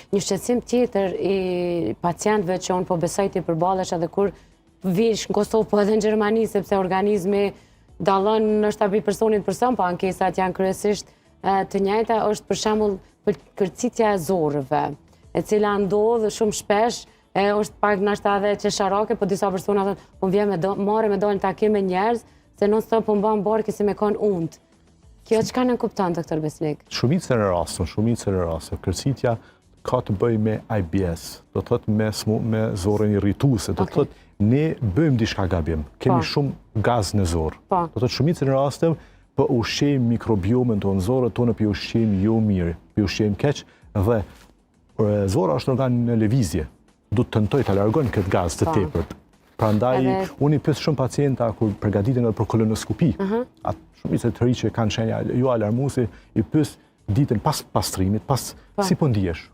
Një shqetësim tjetër i pacientëve që unë po besoj të i përballesh edhe kur vish në Kosovë, po edhe në Gjermani, sepse organizmi dallon në shtëpi personit person, po ankesat janë kryesisht të njëjta, është për shembull kërcitja e zorrëve, e cila ndodh shumë shpesh, është pak nashta edhe qesharake, po disa persona thonë, po vjen marrë me dalë në takim me njerëz, se non stop po mban barkë si me kon unt. Kjo çka në kupton, doktor Besnik? Shumicën e rasteve, kërcitja ka të bëjë me IBS, do të thotë me zorën irrituese, do të thotë ne bëjmë diçka gabim, kemi shumë gaz në zorë. Do të thotë shumicën e rasteve po ushqejmë mikrobiomin tonë, zorët tonë po ushqejmë jo mirë, po ushqejmë keq dhe zora është organ në lëvizje. Do të tentoj ta largojmë këtë gaz të tepërt. Prandaj unë i pyes shumë pacienta kur përgatiten edhe për kolonoskopi. Atë shumica të ri që kanë shenja jo alarmuese, i pyes ditën pas pastrimit, si po ndihesh?